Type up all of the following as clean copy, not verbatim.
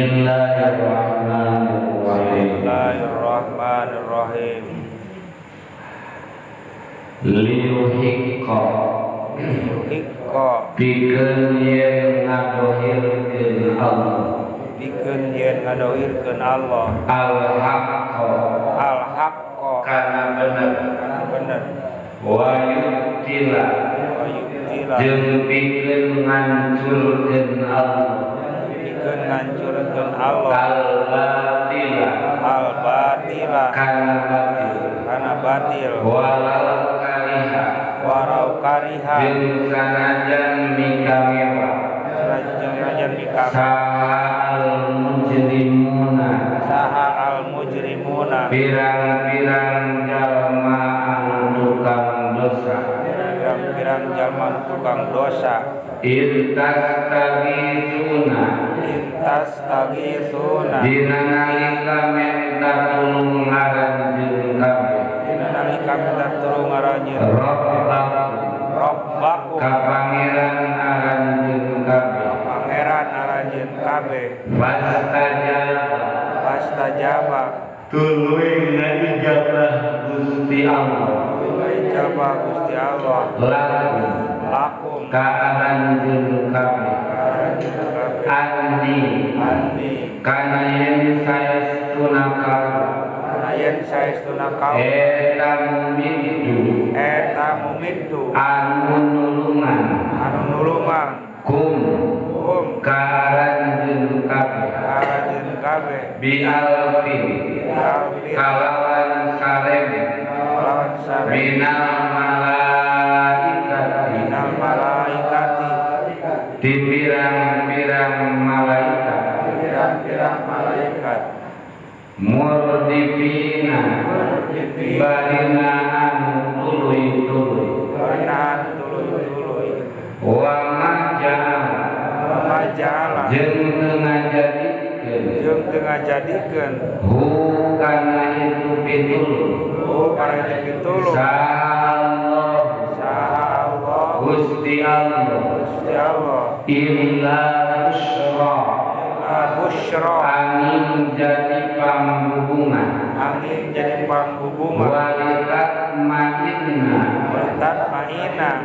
Bismillahirrahmanirrahim. Liyuhikka pikeun yen ngadohirkeun Allah, pikeun yen ngadohirkeun Allah al-haqqa kana bener wa yubtila jeung pikeun ngancurkeun Allah, pikeun ngancurkeun Allah al-batila kana batil walau kariha jeung sanajan mikamewa saha al-mujrimuna pirang-pirang jalma anu tukang dosa intas tagisuna dina nalika minta tulung ngaranjeun kabeh Rabbakum ka pangeran aranjeun kabeh fastajaba tuluy ngajabah Gusti Allah lakum ka aranjeun kabeh andi kana yen saestuna kau eta mumiddu anu nulungan kum ka aranjeun kabeh bi alfin kalawan sarem minal malaikati di pirang-pirang malaikat murdifina barina anu tuluy-tuluy wa majala jeung teu ngajadikeun hu kana itu pituluy saha Allah Gusti Allah illa busyra angin jadi panghubungan walitat ma'ina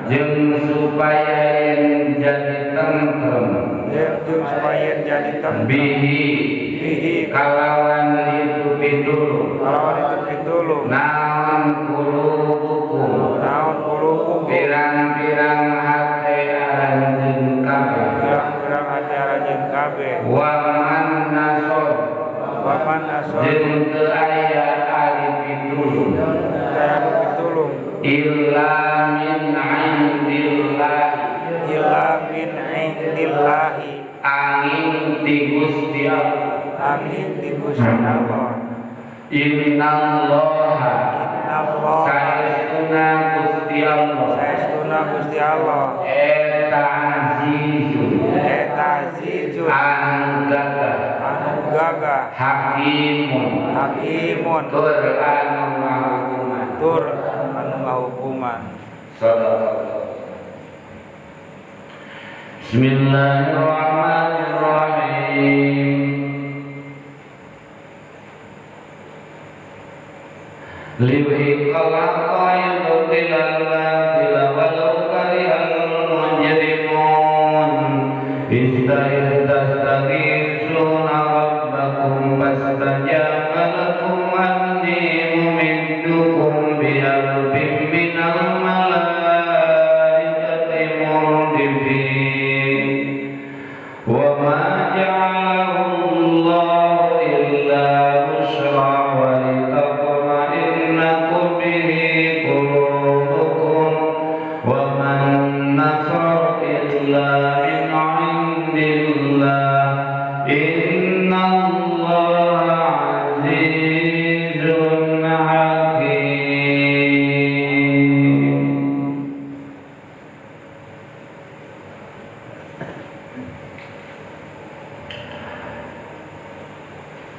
jeung supaya yen jadi tentrem bihi kalawan itu pitulung naon kulubukum pirang-pirang hate aranjeun kabeh wa man nasor jeung teu aya ari pitulung illa min indillahi angin ti Gusti Allah innallaha saestuna Gusti Allah eta azizun anu gagah hakimun tur anu ngahukuman. Bismillahirrahmanirrahim. Liwhiqal aqail tilal batila walau karihal mujrimun istaghithuna rabbakum fastajaba lakum anni mumiddukum bi alfin minal malaikati murdifin wa ma ja'alahu Allahu illa busyra wa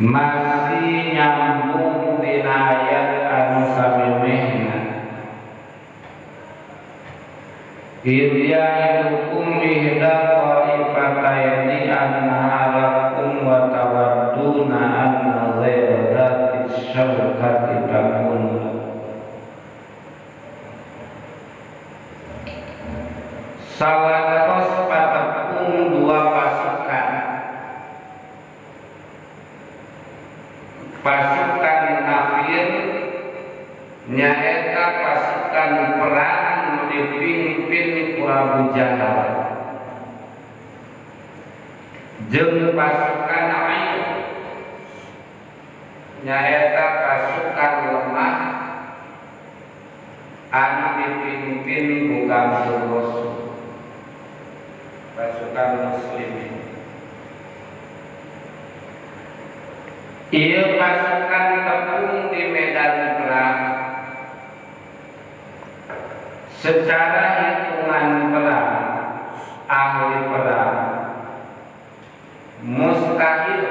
masih nyambung di ayat anu samimehna idya idukum ihda qa'ifataini anharakum wa tawadduna anna ghayra dhati syawkati takun. Sawatos patepung dua pasukan, pasukan kafir nyaeta pasukan perang dipimpin ku Abu Jahal jeung pasukan Ain nyaeta pasukan lemah anu dipimpin ku Kanjeng Rasul, pasukan muslimin. Ieu pasukan tepung di medan perang. Secara hitungan perang, ahli perang mustahil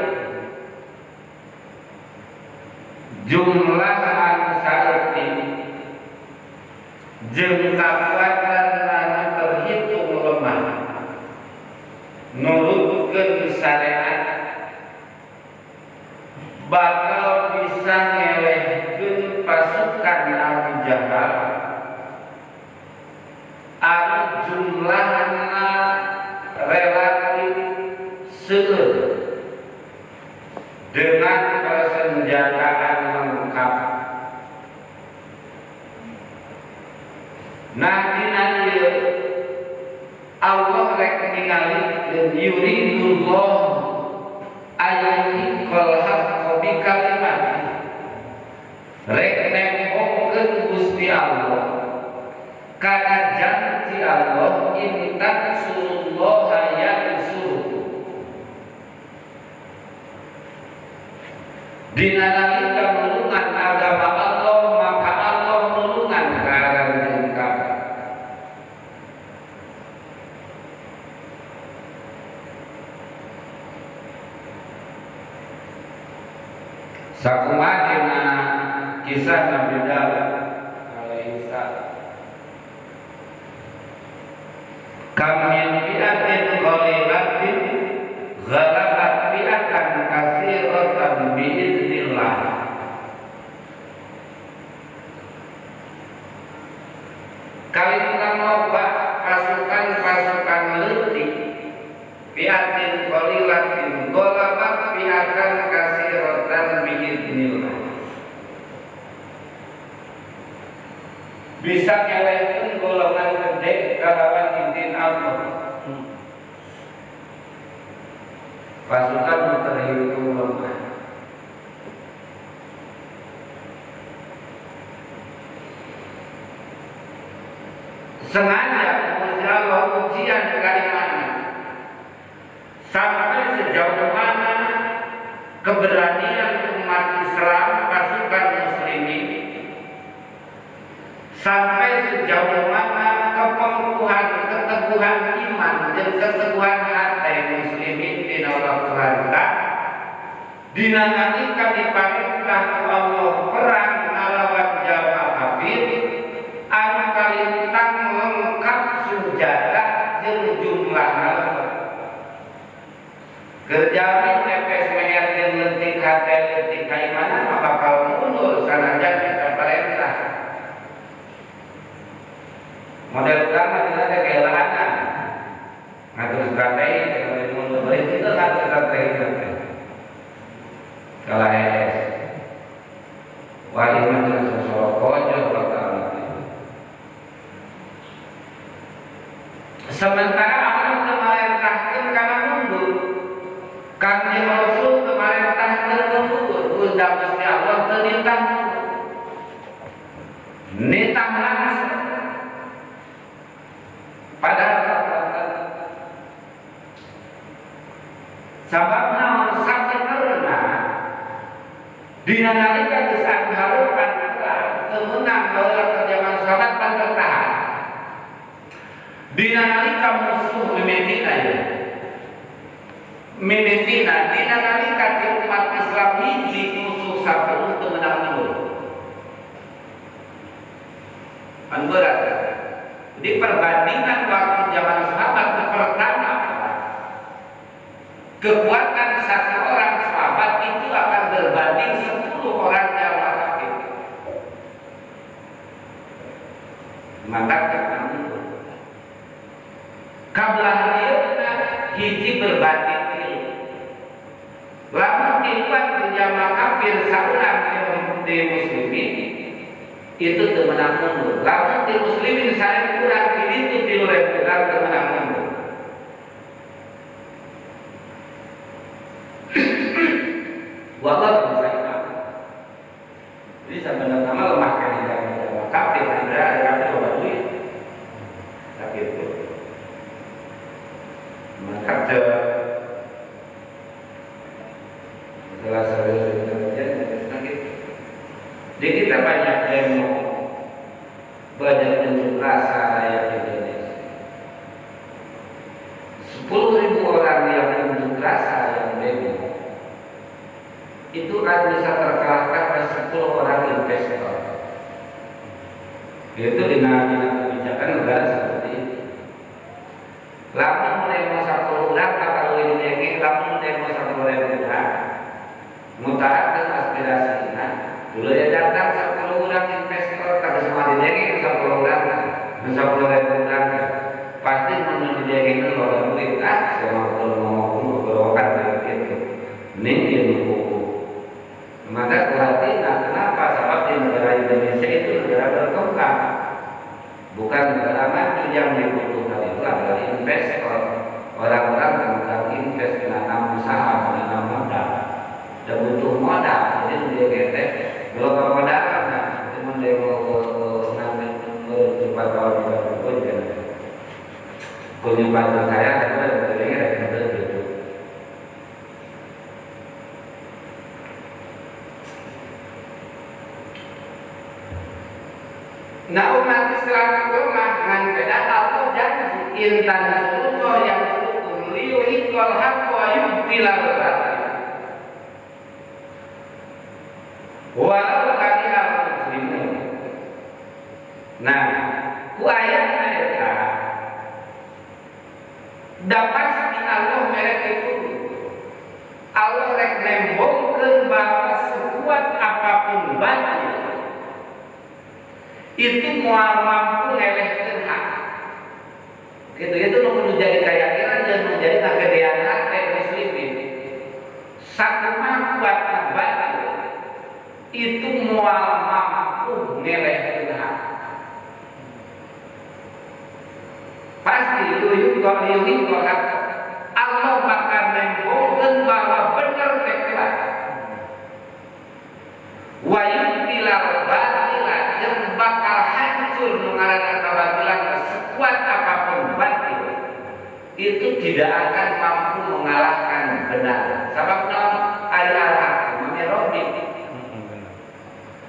jumlah anu sareuti jeung kakuatan anu terhitung lemah nurutkeun syariat bakal bisa ngelehkeun pasukan Abu Jahal anu jumlahna relatif seueur dengan persenjataan lengkap. Nah dina ieu Allah rek ningalikeun yuridullah ayyuhal haqqa bi kalimati, rek nempokeun Gusti Allah kana janji Allah intan surullaha yansuruh. Dina nalika nulungan agama Allah maka Allah nulungan karang jeung kabeh. Sakumaha dina kisah Nabi Daud alaihi salam, kam min fi'atin qalilatin ghalabat fi'atan katsiratan biidznillah. Kalina loba pasukan-pasukan leutik fi'atin qalilatin ghalabat fi'atan katsiratan biidznillah, bisa ngelehkeun golongan gede kalawan izin Allah. Pasukan terhitung lemah. Sengaja Gusti Allah ujian keimanan sampai sejauh mana keberanian umat Islam pasukan muslimin, sampai sejauh mana keteguhan iman dan keteguhan hati muslimin dina waktu dina nalika diparentah ku Allah perang ngalawan jalma kafir anu kalintang lengkap senjata jeung jumlahna lengkap. Kerjaan nepes menger jeung leutik hate leutik kaimanan mah bakal mundur sanajan kita perintah. Model utama kita ada kehilangan ngatur strategi, teknologi mundur balik itu ngatur strategi. Kalau ES wali macam sosok konyol bakal. Sementara Allah memerintahkan karena mundur, Kanjeng Rasul memerintahkan mundur, undang Gusti Allah ternitah nitah langsung. Padahal sababna sabenerna dina nalika geus angharupan temenang baheula ke zaman sahabat pan bertahan. Dina nalika musuh mimitina dina nalika di umat Islam hiji musuh sapuluh teu meunang mundur. Pan berat. Di perbandingan waktu zaman sahabat pertama kekuatan satu orang sahabat itu akan berbanding 10 orang jamaah kafir. Maka kami kablah dia hiji berbanding tilu. Lamun tiluan jamaah kafir saurang di muslimin itu temenang mundur. Lamun di muslimin saya kurang itu 3.000 orang temenang mundur. Wallah bisa. Jadi sebenarnya nama lemahkan di dalam kafir ada kafir obat duit. Kafir itu. Maka salah satu jadi kita banyak demo, banyak unjuk rasa rakyat Indonesia. 10.000 orang yang unjuk rasa yang demo itu akan bisa terkalahkan oleh 10 orang investor. Itu dengan kebijakan negara seperti ini. Lalu demo 1 orang kalau ini lalu demo 1 orang mutarakan aspirasinya. Dulu ya datang 10 orang investor, tapi semua didengi 10 orang, 10 orang pasti mendidengi itu orang duit. Saya mau ngomong berokat begitu. Ini ilmu. Maka berarti kenapa? Sebab di negara Indonesia itu negara berkembang, bukan negara maju. Yang dibutuhkan itu adalah investor, orang-orang yang akan invest menanam usaha, menanam modal, dan butuh modal. Jadi dia kata kalau modal kan, cuma dia mau nanti berjumpa kawan pun kan, kunjungan saya ada yang gitu. Nah umat Islam lemah dengan beda Allah janji intan surullah yang sukum liyuhikul haqqa yubtilal batil walau karihal muslimun. Nah ku ayat mereka dapat di Allah merek itu Allah rek nembongkeun bahwa sekuat apapun batil itu mau mampu ngelehkeun hak. Gitu itu nu jadi keyakinan dan menjadi kegedean hati muslimin. Sakumaha kuatna batil itu moal mampu ngelehkeun hak. Pasti yuyuk hak. Allah bakal nembongkeun bahwa bener teklah. Wa yudilal batila yang bakal hancur mengarahkan kebatilan sekuat apapun batil itu tidak akan mampu mengalahkan benar. Sebabnya ari al-haq memerobi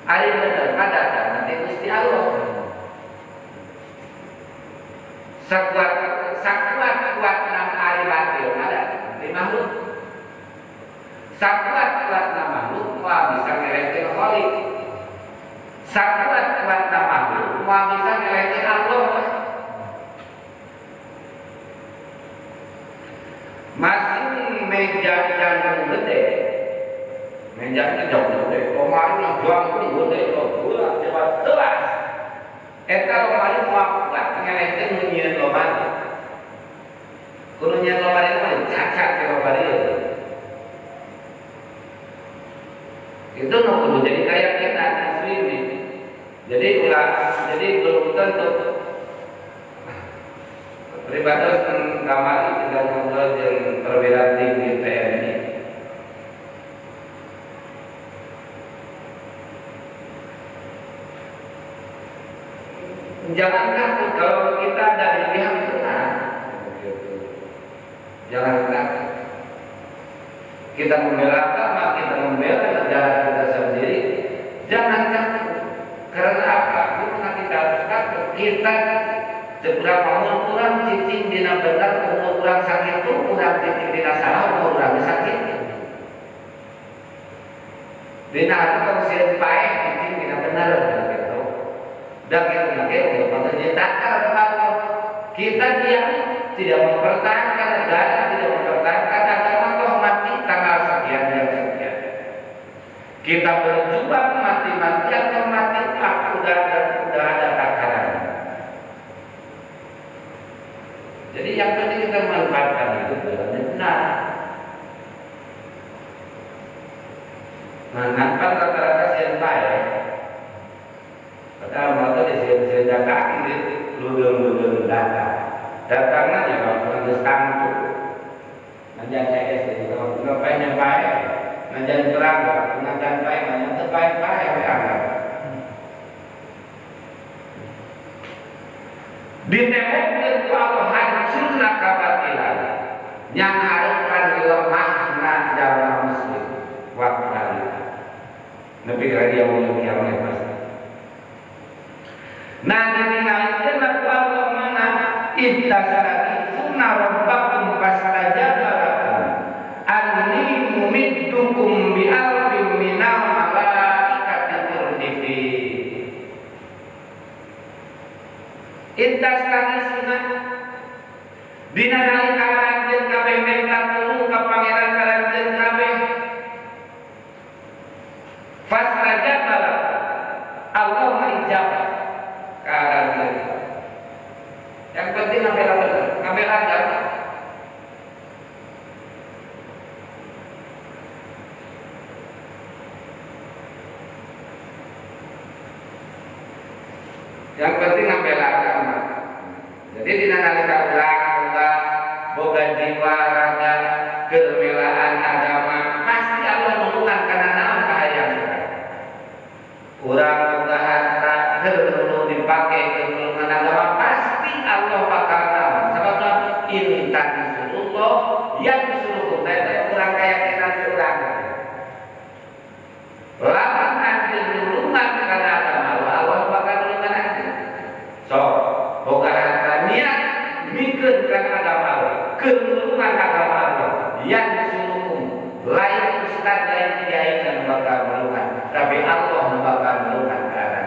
ari benar ada nanti Gusti Allah sekuat nam ari batil ada di makhluk sekuat nam makhluk wah bisa ngelehkeun khaliq. Sakuat kuat makhluk mau bisa ngelehkeun Allah. Masih meja jantung gede, mejanya jauh gede, kemarin jantung gede, gula cepat telas. Eta kemarin mau kuat ngelehkeun nyieun lomari. Kudu nyieun lomari mah cacat ke lomari. Itu kudu jadi kayak kita muslimin. Jadi belum tentu peribados kamari tidak ngobrol jeung perbedaan tinggi TNI. Jangan takut kalau kita dari pihak benar. Jangan takut. Kita membela agama, kita membela negara kita sendiri. Jangan takut. Karena apa? Karena kita harus takut. Kita seberapa kurang cicing dina benar, kurang sakit itu kurang cicing dina salah, kurang sakit. Dina itu kalau siapa baik cicing dina benar gitu. Dan kita lagi untuk menceritakan Allah. Kita diam tidak mempertahankan negara, tidak mempertahankan agama Kita berjuang mati-matian mati udah ada takaran. Jadi yang penting kita manfaatkan itu benar. Nah, nampak rata-rata senpai ya. Padahal waktu di sini kaki di ludung data. Datangnya ya kalau tentang itu. Menjadi SD kalau ngapain nyampai, menjadi terang, mengajar baik, menjadi baik ya. Ditemukan itu Allah hancurna kabatilan yang harapkan lemahna dalam muslim waktu Nabi kaya yang kiamat pasti. Nah ditinggalkan aku Allah mana ittasarifuna rabbakum fastajabalakum anni mumiddukum bi alfin minal malaikati murdifin. Ittasarifuna dina nalika ranjeun kabeh minta tulung ka pangeran ranjeun kabeh fastajabalakum Allah menjawab karena yang penting ngambil agama. Yang penting ngambil agama. Jadi di nalika ulang boga jiwa raga kemelaan agama pasti Allah nulungan karena naon kahayang. Urang boga harta keur dipakai keulungan agama pasti Allah bakal naon. Sababna intan surullah yang suruh teh urang keyakinan urang. Lamun anjeun nulungan kana agama Allah bakal nulungan anjeun. So, boga harta niat mikeun kana agama Allah, keulungan agama Allah yang suruh lain ustaz lain kiai kan bakal nulungan, tapi Allah bakal nulungan kana.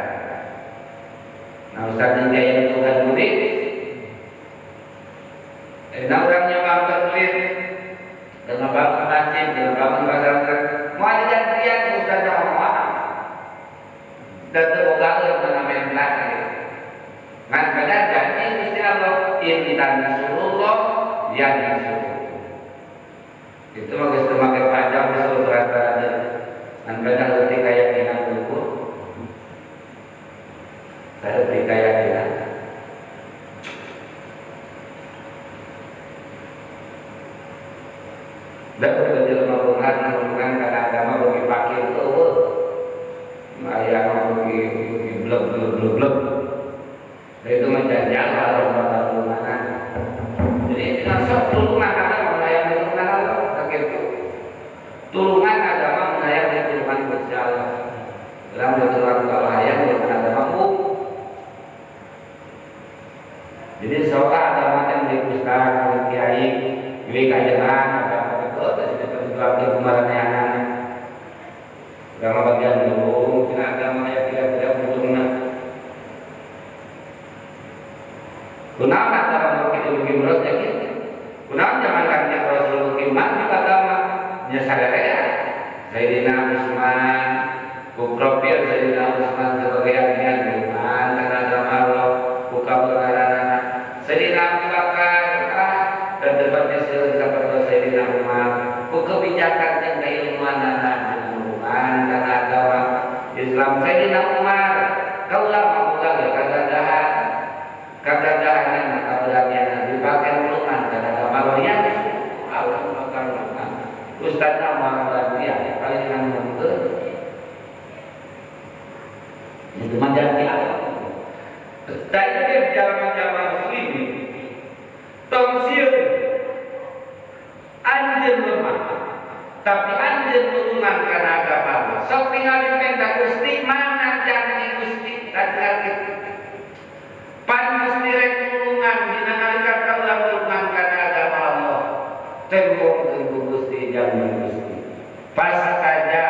Nah ustaz yang kiai nulungan murid nah orang nyembah murid dengan bangun masjid, dengan bangun pesantren mau ada jadian ustaz yang maaf dan terboga mengambil belakang ngan pada janji Gusti Allah intan surullah yang disuruh itu mah geus teu make panjang disuruh berat-berat ngan pada leutik keyakinan dulu saya leutik keyakinan dan berjelma hubungan karena agama bagi pakir eueuh ayah bagi blek itu menjadi Allah Rabbana. Jadi dengan sok tulungan agama melayani tulungan Allah sakit itu. Tulungan agama melayani tulungan Gusti Allah. Dalam tulungan Allah yang dengan agama jadi sok agama yang dipuskan kiai, kiai kajian agama itu tidak kemarin yang agama bagian dulu, mungkin agama yang tidak berguna. Kunaon antara mungkin menurutnya gitu. Kunaon zaman kanjeng Rasul iman di agama nya sadaya. Sayyidina Utsman, Kuprofil Sayyidina Utsman sebagai agen iman karena agama Allah, buka perkara Sayyidina Abu Bakar dan debatnya sahabat Sayyidina Umar, kebijakan yang keilmuan dan hubungan karena agama Islam Sayyidina Umar kaulah membuka kegagahan keberanian dipakai ulungan karena agama yang Allah bakal ulungan Ustaz Umar dia paling dengan mundur itu menjadi apa tapi zaman muslim tongsil anjeun lemah tapi anjeun tulungan karena agama sok ningali penta Gusti mana janji Gusti tadi pan Gusti rek tulungan dina nalika kaula tulungan karena agama Allah tembok Gusti janji Gusti pas saja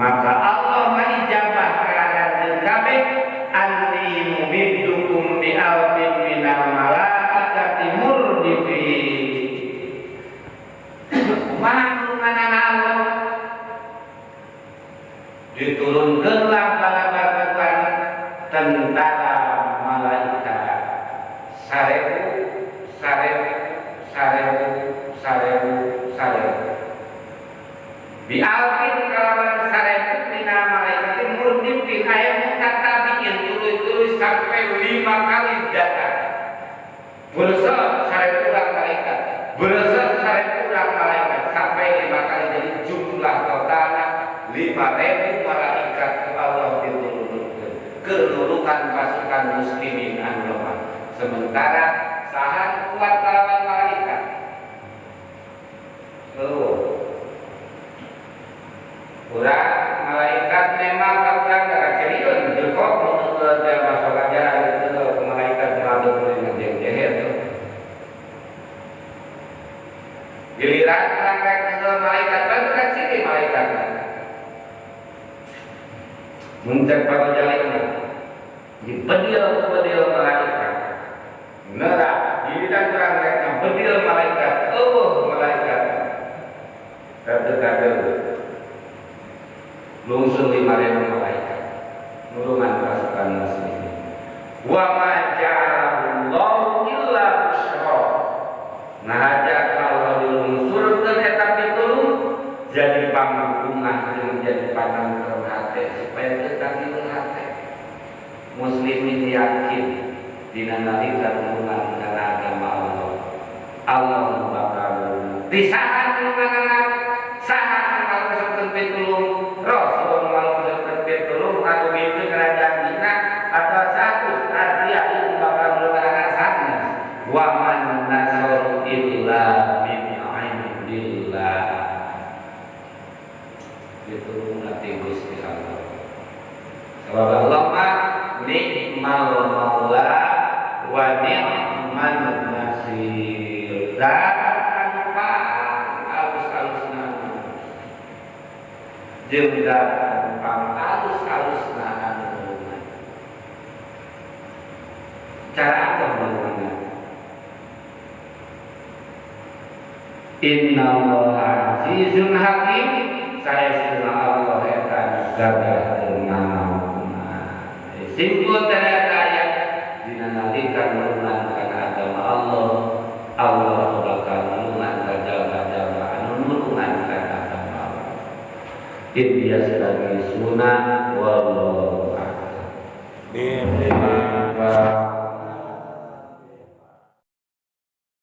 maka Allah mengijabah keadaan kabeh anni mumiddukum bi alfin minal malaikati murdifin. Mana Allah turunkanlah bala bantuan tentara malaikat sarebu sarebu sarebu sarebu sarebu bialkin kalawan sarebu dina malaikat murni di ayat mutatabiin tuluy-tuluy sampai 5 kali datang berusaha sarebu orang malaikat berusaha sarebu orang malaikat sampai 5 kali jadi jumlah totalnya 5.000 malaikat Allah diturunkan kedudukan pasukan muslimin anlama sementara sahan kuat lawan malaikat urang malaikat memang kaplan gara ceriun jekok menurut dia masuk ajaran itu malaikat melalui dengan jeng-jengir giliran langkah ke malaikat baru kan sini malaikat muncak pada jalan di bedil malaikat nerah giliran langkah bedil malaikat malaikat kata-kata lungsur 5.000 malaikat nulungan pasukan muslim wa ma ja'alallahu illa busyra ngajak Allah dilungsurkeun eta pitulung jadi panggungan jeung jadi panangkeun hate supaya teu kagileuh hate muslimin yakin dina nalika nulungan kana agama Allah Allah bakal pisahan nulungan saha ngalungsurkeun pitulung Rasul ngalungsurkeun pitulung anu mimpi kerajaan dina atau satu artiah itu bakal nulungan sanes wa man nasaru illa min indillah itu nanti Gusti Allah sebab Allah mah nikmal maula wa ni'man nasir zat anu alus-alusna jeung zat anu alus-alusna anu cara apa menurutnya Inna Allah azizun hakim saya sirna Allah eta gagah dengan simpul ternyata ayat dina nalika nulungan kana agama Allah bakal nulungan ka jalma-jalma anu nulungan kana agama Allah Ibnu Yasir Sunnah wallahu a'lam.